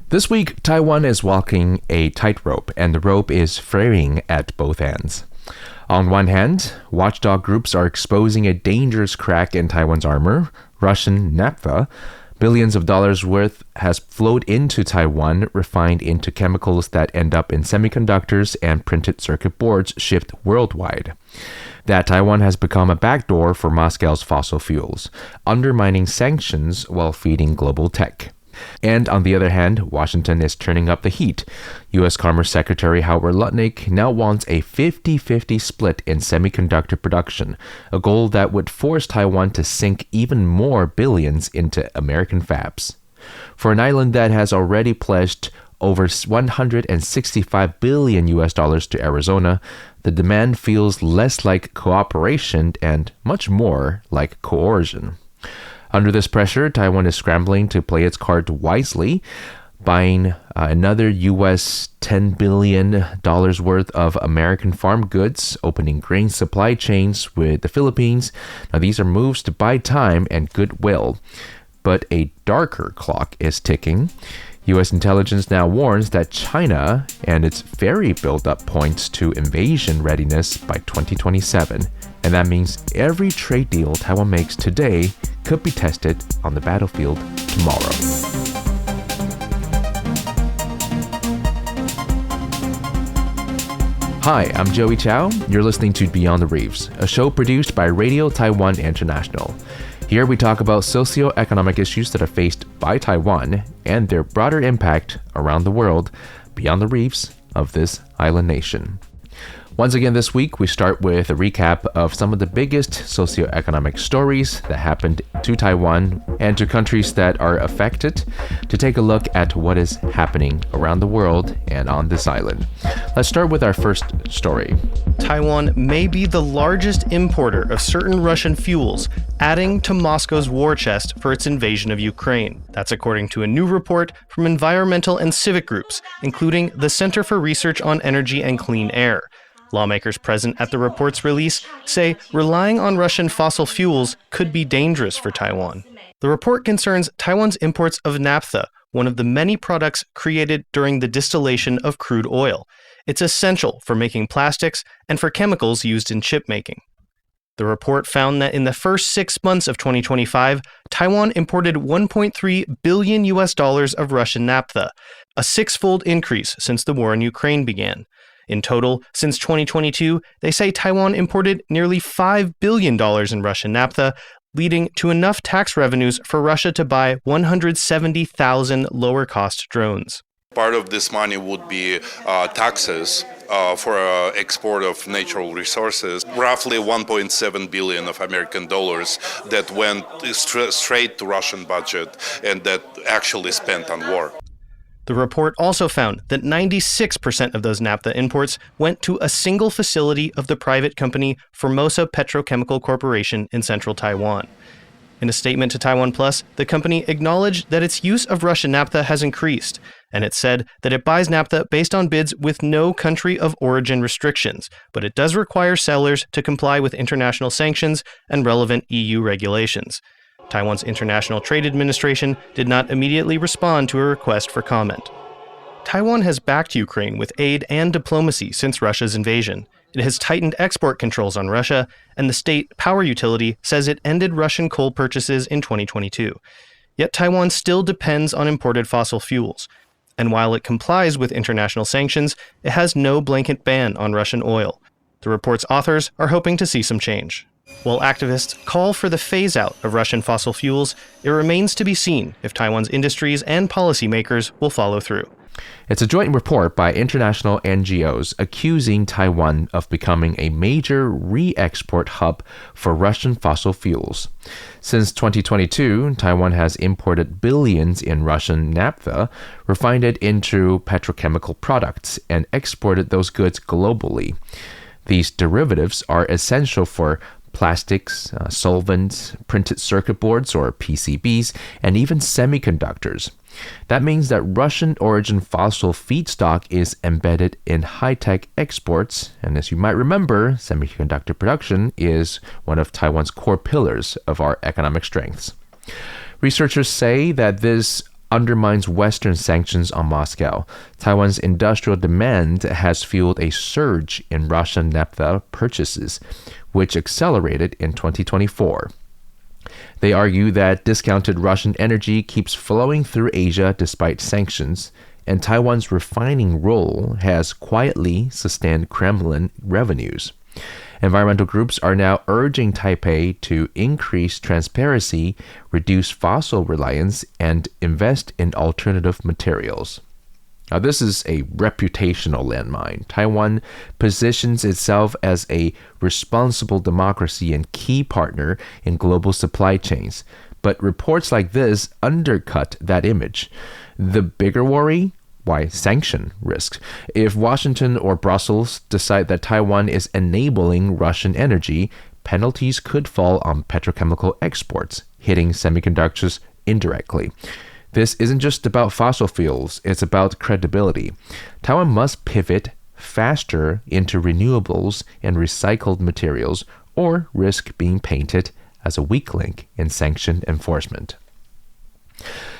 This week, Taiwan is walking a tightrope, and the rope is fraying at both ends. On one hand, watchdog groups are exposing a dangerous crack in Taiwan's armor, Russian naphtha. Billions of dollars worth has flowed into Taiwan, refined into chemicals that end up in semiconductors and printed circuit boards shipped worldwide. That Taiwan has become a backdoor for Moscow's fossil fuels, undermining sanctions while feeding global tech. And on the other hand, Washington is turning up the heat. U.S. Commerce Secretary Howard Lutnick now wants a 50-50 split in semiconductor production, a goal that would force Taiwan to sink even more billions into American fabs. For an island that has already pledged over $165 billion to Arizona, the demand feels less like cooperation and much more like coercion. Under this pressure, Taiwan is scrambling to play its card wisely, buying another US $10 billion worth of American farm goods, opening grain supply chains with the Philippines. Now, these are moves to buy time and goodwill. But a darker clock is ticking. U.S. intelligence now warns that China and its very build-up points to invasion readiness by 2027. And that means every trade deal Taiwan makes today could be tested on the battlefield tomorrow. Hi, I'm Joey Chow. You're listening to Beyond the Reefs, a show produced by Radio Taiwan International. Here we talk about socio-economic issues that are faced by Taiwan and their broader impact around the world beyond the reefs of this island nation. Once again this week, we start with a recap of some of the biggest socioeconomic stories that happened to Taiwan and to countries that are affected to take a look at what is happening around the world and on this island. Let's start with our first story. Taiwan may be the largest importer of certain Russian fuels, adding to Moscow's war chest for its invasion of Ukraine. That's according to a new report from environmental and civic groups, including the Center for Research on Energy and Clean Air. Lawmakers present at the report's release say relying on Russian fossil fuels could be dangerous for Taiwan. The report concerns Taiwan's imports of naphtha, one of the many products created during the distillation of crude oil. It's essential for making plastics and for chemicals used in chip making. The report found that in the first 6 months of 2025, Taiwan imported $1.3 billion of Russian naphtha, a six-fold increase since the war in Ukraine began. In total, since 2022, they say Taiwan imported nearly $5 billion in Russian naphtha, leading to enough tax revenues for Russia to buy 170,000 lower-cost drones. Part of this money would be taxes for export of natural resources, roughly 1.7 billion of American dollars that went straight to Russian budget and that actually spent on war. The report also found that 96% of those naphtha imports went to a single facility of the private company Formosa Petrochemical Corporation in central Taiwan. In a statement to Taiwan Plus, the company acknowledged that its use of Russian naphtha has increased, and it said that it buys naphtha based on bids with no country of origin restrictions, but it does require sellers to comply with international sanctions and relevant EU regulations. Taiwan's International Trade Administration did not immediately respond to a request for comment. Taiwan has backed Ukraine with aid and diplomacy since Russia's invasion. It has tightened export controls on Russia, and the state power utility says it ended Russian coal purchases in 2022. Yet Taiwan still depends on imported fossil fuels. And while it complies with international sanctions, it has no blanket ban on Russian oil. The report's authors are hoping to see some change. While activists call for the phase-out of Russian fossil fuels, it remains to be seen if Taiwan's industries and policymakers will follow through. It's a joint report by international NGOs accusing Taiwan of becoming a major re-export hub for Russian fossil fuels. Since 2022, Taiwan has imported billions in Russian naphtha, refined it into petrochemical products, and exported those goods globally. These derivatives are essential for plastics, solvents, printed circuit boards or PCBs, and even semiconductors. That means that Russian origin fossil feedstock is embedded in high-tech exports, and as you might remember, semiconductor production is one of Taiwan's core pillars of our economic strengths. Researchers say that this undermines Western sanctions on Moscow. Taiwan's industrial demand has fueled a surge in Russian naphtha purchases, which accelerated in 2024. They argue that discounted Russian energy keeps flowing through Asia despite sanctions, and Taiwan's refining role has quietly sustained Kremlin revenues. Environmental groups are now urging Taipei to increase transparency, reduce fossil reliance, and invest in alternative materials. Now, this is a reputational landmine. Taiwan positions itself as a responsible democracy and key partner in global supply chains. But reports like this undercut that image. The bigger worry? Why, sanction risks. If Washington or Brussels decide that Taiwan is enabling Russian energy, penalties could fall on petrochemical exports, hitting semiconductors indirectly. This isn't just about fossil fuels, it's about credibility. Taiwan must pivot faster into renewables and recycled materials, or risk being painted as a weak link in sanction enforcement.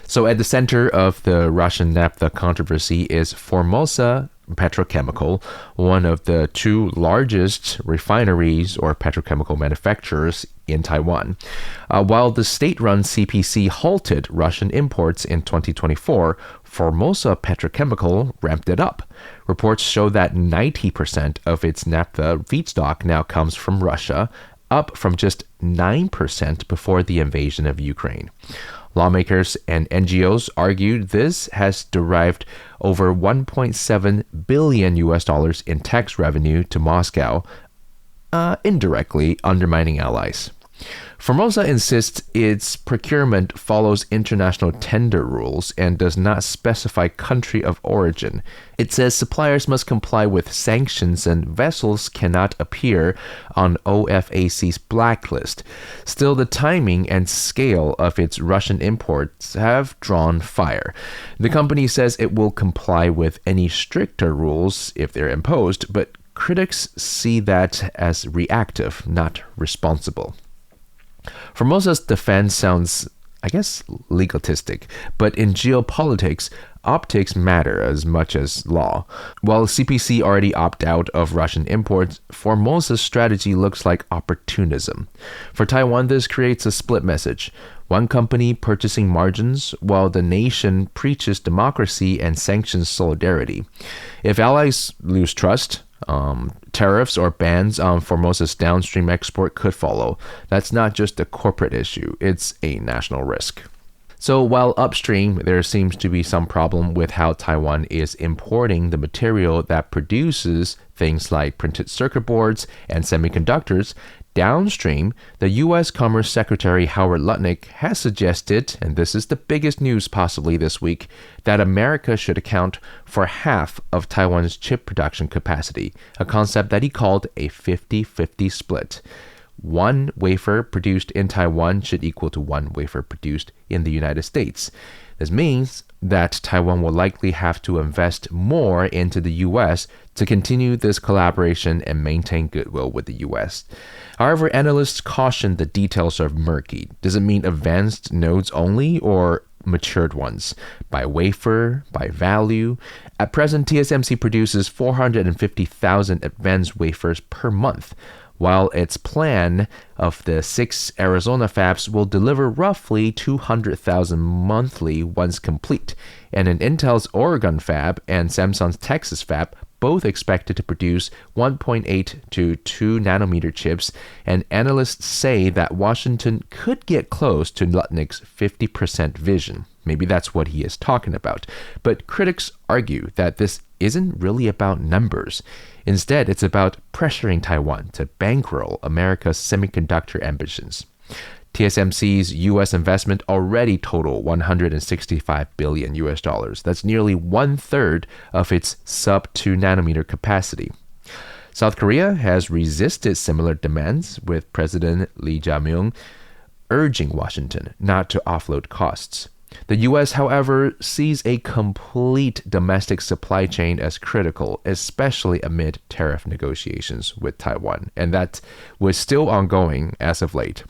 So at the center of the Russian naphtha controversy is Formosa Petrochemical, one of the two largest refineries or petrochemical manufacturers in Taiwan. While the state-run CPC halted Russian imports in 2024, Formosa Petrochemical ramped it up. Reports show that 90% of its naphtha feedstock now comes from Russia, up from just 9% before the invasion of Ukraine. Lawmakers and NGOs argued this has derived over $1.7 billion in tax revenue to Moscow, indirectly undermining allies. Formosa insists its procurement follows international tender rules and does not specify country of origin. It says suppliers must comply with sanctions and vessels cannot appear on OFAC's blacklist. Still, the timing and scale of its Russian imports have drawn fire. The company says it will comply with any stricter rules if they're imposed, but critics see that as reactive, not responsible. Formosa's defense sounds, I guess, legalistic, but in geopolitics, optics matter as much as law. While CPC already opted out of Russian imports, Formosa's strategy looks like opportunism. For Taiwan, this creates a split message. One company purchasing margins, while the nation preaches democracy and sanctions solidarity. If allies lose trust, tariffs or bans on Formosa's downstream export could follow. That's not just a corporate issue, it's a national risk. So while upstream, there seems to be some problem with how Taiwan is importing the material that produces things like printed circuit boards and semiconductors, downstream, the U.S. Commerce Secretary Howard Lutnick has suggested, and this is the biggest news possibly this week, that America should account for half of Taiwan's chip production capacity, a concept that he called a 50-50 split. One wafer produced in Taiwan should equal to one wafer produced in the United States. This means that Taiwan will likely have to invest more into the U.S. to continue this collaboration and maintain goodwill with the U.S. However, analysts caution the details are murky. Does it mean advanced nodes only or matured ones? By wafer? By value? At present, TSMC produces 450,000 advanced wafers per month, while its plan of the 6 Arizona fabs will deliver roughly 200,000 monthly once complete, and in Intel's Oregon fab and Samsung's Texas fab both expected to produce 1.8 to 2 nanometer chips, and analysts say that Washington could get close to Lutnick's 50% vision. Maybe that's what he is talking about. But critics argue that this isn't really about numbers. Instead, it's about pressuring Taiwan to bankroll America's semiconductor ambitions. TSMC's U.S. investment already totaled $165 billion. That's nearly 1/3 of its sub-2 nanometer capacity. South Korea has resisted similar demands, with President Lee Jae-myung urging Washington not to offload costs. The U.S., however, sees a complete domestic supply chain as critical, especially amid tariff negotiations with Taiwan, and that was still ongoing as of late.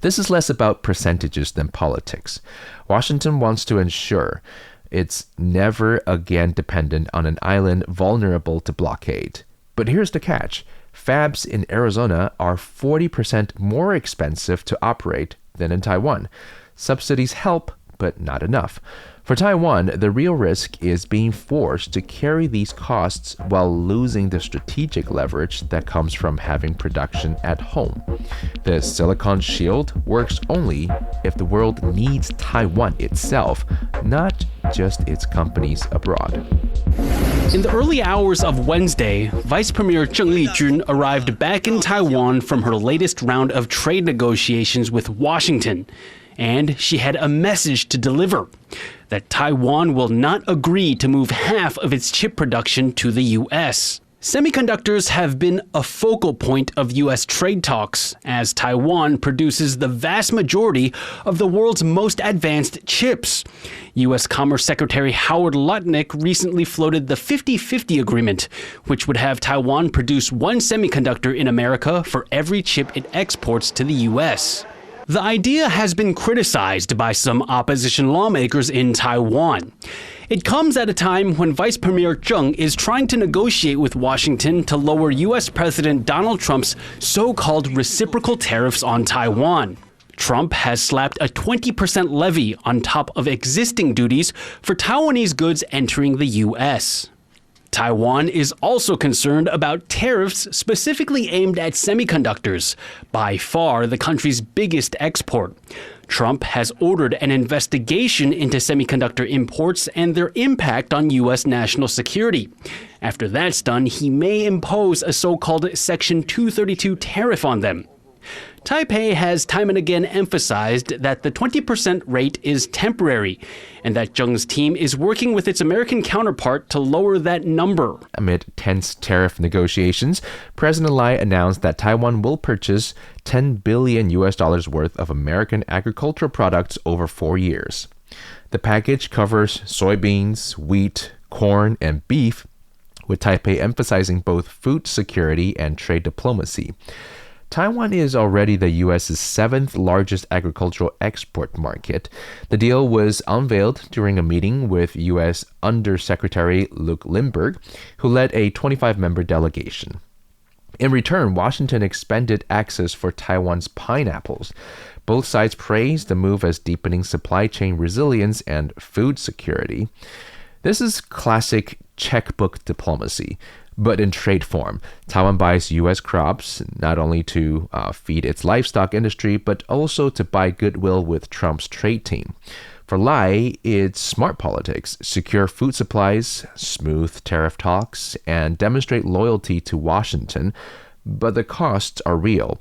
This is less about percentages than politics. Washington wants to ensure it's never again dependent on an island vulnerable to blockade. But here's the catch. Fabs in Arizona are 40% more expensive to operate than in Taiwan. Subsidies help, but not enough. For Taiwan, the real risk is being forced to carry these costs while losing the strategic leverage that comes from having production at home. The Silicon Shield works only if the world needs Taiwan itself, not just its companies abroad. In the early hours of Wednesday, Vice Premier Zheng Lijun arrived back in Taiwan from her latest round of trade negotiations with Washington. And she had a message to deliver, that Taiwan will not agree to move half of its chip production to the U.S. Semiconductors have been a focal point of U.S. trade talks, as Taiwan produces the vast majority of the world's most advanced chips. U.S. Commerce Secretary Howard Lutnick recently floated the 50-50 agreement, which would have Taiwan produce one semiconductor in America for every chip it exports to the U.S. The idea has been criticized by some opposition lawmakers in Taiwan. It comes at a time when Vice Premier Zheng is trying to negotiate with Washington to lower U.S. President Donald Trump's so-called reciprocal tariffs on Taiwan. Trump has slapped a 20% levy on top of existing duties for Taiwanese goods entering the U.S. Taiwan is also concerned about tariffs specifically aimed at semiconductors, by far the country's biggest export. Trump has ordered an investigation into semiconductor imports and their impact on U.S. national security. After that's done, he may impose a so-called Section 232 tariff on them. Taipei has time and again emphasized that the 20% rate is temporary, and that Zheng's team is working with its American counterpart to lower that number. Amid tense tariff negotiations, President Lai announced that Taiwan will purchase $10 billion worth of American agricultural products over 4 years. The package covers soybeans, wheat, corn, and beef, with Taipei emphasizing both food security and trade diplomacy. Taiwan is already the U.S.'s 7th largest agricultural export market. The deal was unveiled during a meeting with U.S. Undersecretary Luke Lindbergh, who led a 25-member delegation. In return, Washington expanded access for Taiwan's pineapples. Both sides praised the move as deepening supply chain resilience and food security. This is classic checkbook diplomacy. But in trade form, Taiwan buys U.S. crops not only to feed its livestock industry, but also to buy goodwill with Trump's trade team. For Lai, it's smart politics, secure food supplies, smooth tariff talks, and demonstrate loyalty to Washington. But the costs are real.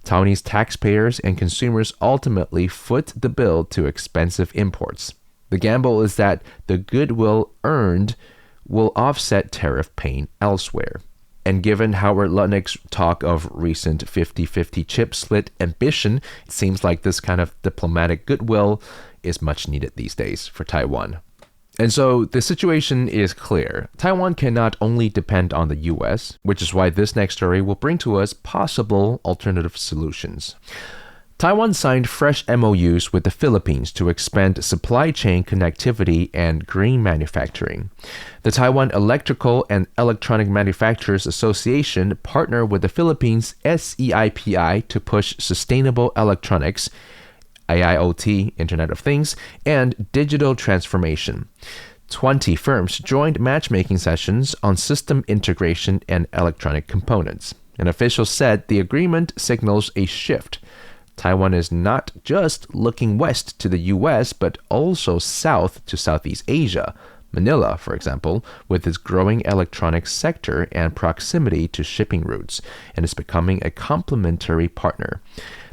Taiwanese taxpayers and consumers ultimately foot the bill to expensive imports. The gamble is that the goodwill earned will offset tariff pain elsewhere. And given Howard Lutnick's talk of recent 50-50 chip split ambition, it seems like this kind of diplomatic goodwill is much needed these days for Taiwan. And so the situation is clear. Taiwan cannot only depend on the US, which is why this next story will bring to us possible alternative solutions. Taiwan signed fresh MOUs with the Philippines to expand supply chain connectivity and green manufacturing. The Taiwan Electrical and Electronic Manufacturers Association partnered with the Philippines SEIPI to push sustainable electronics, IIoT, Internet of Things, and digital transformation. 20 firms joined matchmaking sessions on system integration and electronic components. An official said the agreement signals a shift. Taiwan is not just looking west to the U.S., but also south to Southeast Asia. Manila, for example, with its growing electronics sector and proximity to shipping routes, and is becoming a complementary partner.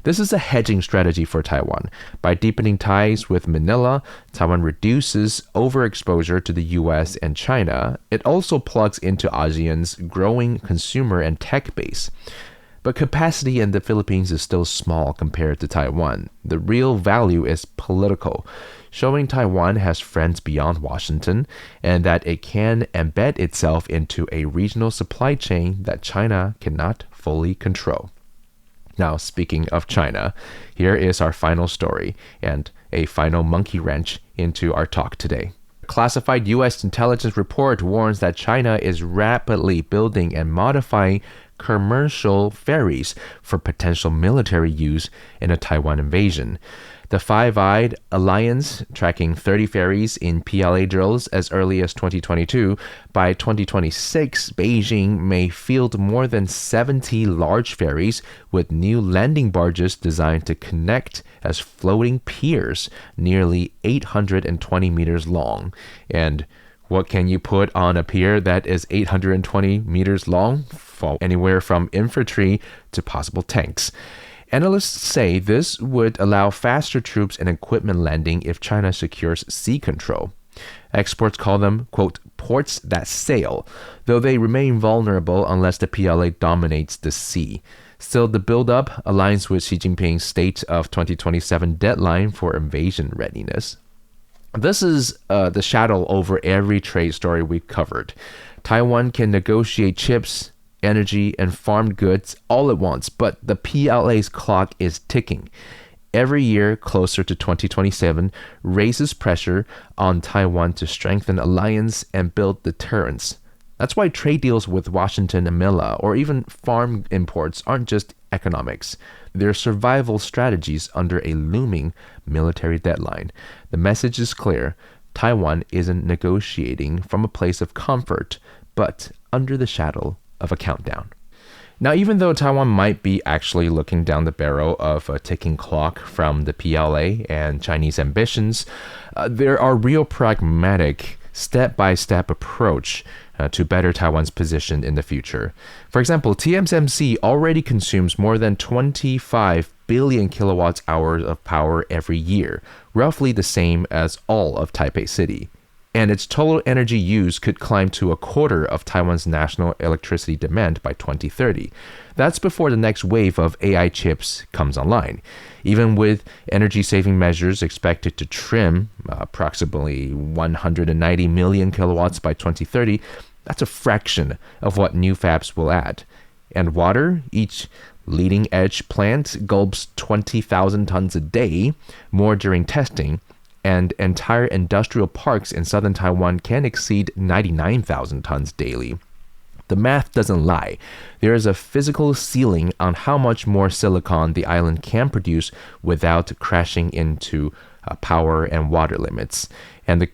This is a hedging strategy for Taiwan. By deepening ties with Manila, Taiwan reduces overexposure to the U.S. and China. It also plugs into ASEAN's growing consumer and tech base. But capacity in the Philippines is still small compared to Taiwan. The real value is political, showing Taiwan has friends beyond Washington and that it can embed itself into a regional supply chain that China cannot fully control. Now, speaking of China, here is our final story and a final monkey wrench into our talk today. Classified U.S. intelligence report warns that China is rapidly building and modifying commercial ferries for potential military use in a Taiwan invasion. The Five Eyes Alliance, tracking 30 ferries in PLA drills as early as 2022. By 2026, Beijing may field more than 70 large ferries with new landing barges designed to connect as floating piers, nearly 820 meters long. And what can you put on a pier that is 820 meters long? Anywhere from infantry to possible tanks. Analysts say this would allow faster troops and equipment landing if China secures sea control. Experts call them, quote, ports that sail, though they remain vulnerable unless the PLA dominates the sea. Still, the build-up aligns with Xi Jinping's State of 2027 deadline for invasion readiness. This is the shadow over every trade story we've covered. Taiwan can negotiate chips, energy, and farmed goods all at once, but the PLA's clock is ticking. Every year closer to 2027 raises pressure on Taiwan to strengthen alliance and build deterrence. That's why trade deals with Washington and Manila, or even farm imports, aren't just economics. They're survival strategies under a looming military deadline. The message is clear. Taiwan isn't negotiating from a place of comfort, but under the shadow of a countdown. Now, even though Taiwan might be actually looking down the barrel of a ticking clock from the PLA and Chinese ambitions, there are real pragmatic, step-by-step approach to better Taiwan's position in the future. For example, TSMC already consumes more than 25 billion kilowatt hours of power every year, roughly the same as all of Taipei City. And its total energy use could climb to a quarter of Taiwan's national electricity demand by 2030. That's before the next wave of AI chips comes online. Even with energy-saving measures expected to trim approximately 190 million kilowatts by 2030, that's a fraction of what new fabs will add. And water, each leading-edge plant gulps 20,000 tons a day, more during testing, and entire industrial parks in southern Taiwan can exceed 99,000 tons daily. The math doesn't lie. There is a physical ceiling on how much more silicon the island can produce without crashing into power and water limits. And the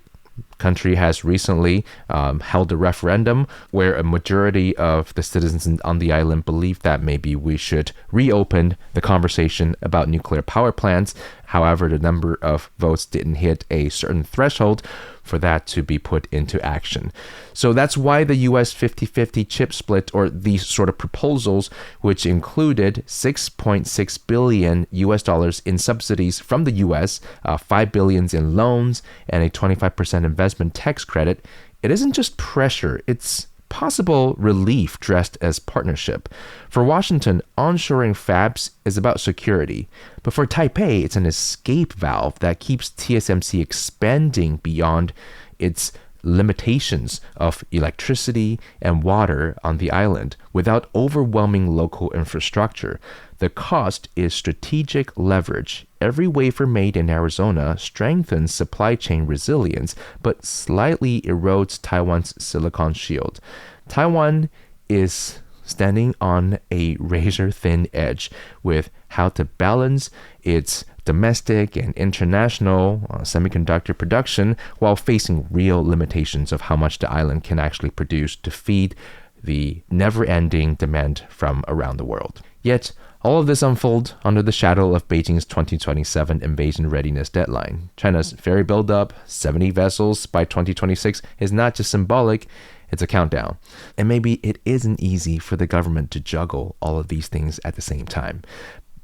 country has recently held a referendum where a majority of the citizens on the island believe that maybe we should reopen the conversation about nuclear power plants. However, the number of votes didn't hit a certain threshold for that to be put into action. So that's why the US 50-50 chip split, or these sort of proposals, which included $6.6 billion US in subsidies from the US, $5 billion in loans, and a 25% investment tax credit, it isn't just pressure, it's possible relief dressed as partnership. For Washington, onshoring fabs is about security. But for Taipei, it's an escape valve that keeps TSMC expanding beyond its limitations of electricity and water on the island without overwhelming local infrastructure. The cost is strategic leverage. Every wafer made in Arizona strengthens supply chain resilience, but slightly erodes Taiwan's silicon shield. Taiwan is standing on a razor-thin edge with how to balance its domestic and international semiconductor production while facing real limitations of how much the island can actually produce to feed the never-ending demand from around the world. Yet, all of this unfolds under the shadow of Beijing's 2027 invasion readiness deadline. China's ferry buildup, 70 vessels by 2026, is not just symbolic, it's a countdown. And maybe it isn't easy for the government to juggle all of these things at the same time.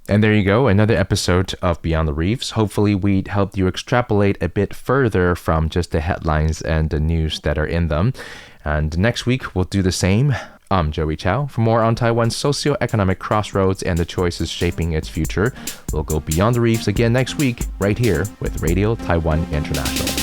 And there you go, another episode of Beyond the Reefs. Hopefully we helped you extrapolate a bit further from just the headlines and the news that are in them. And next week we'll do the same. I'm Joey Chow. For more on Taiwan's socio-economic crossroads and the choices shaping its future, we'll go Beyond the Reefs again next week, right here with Radio Taiwan International.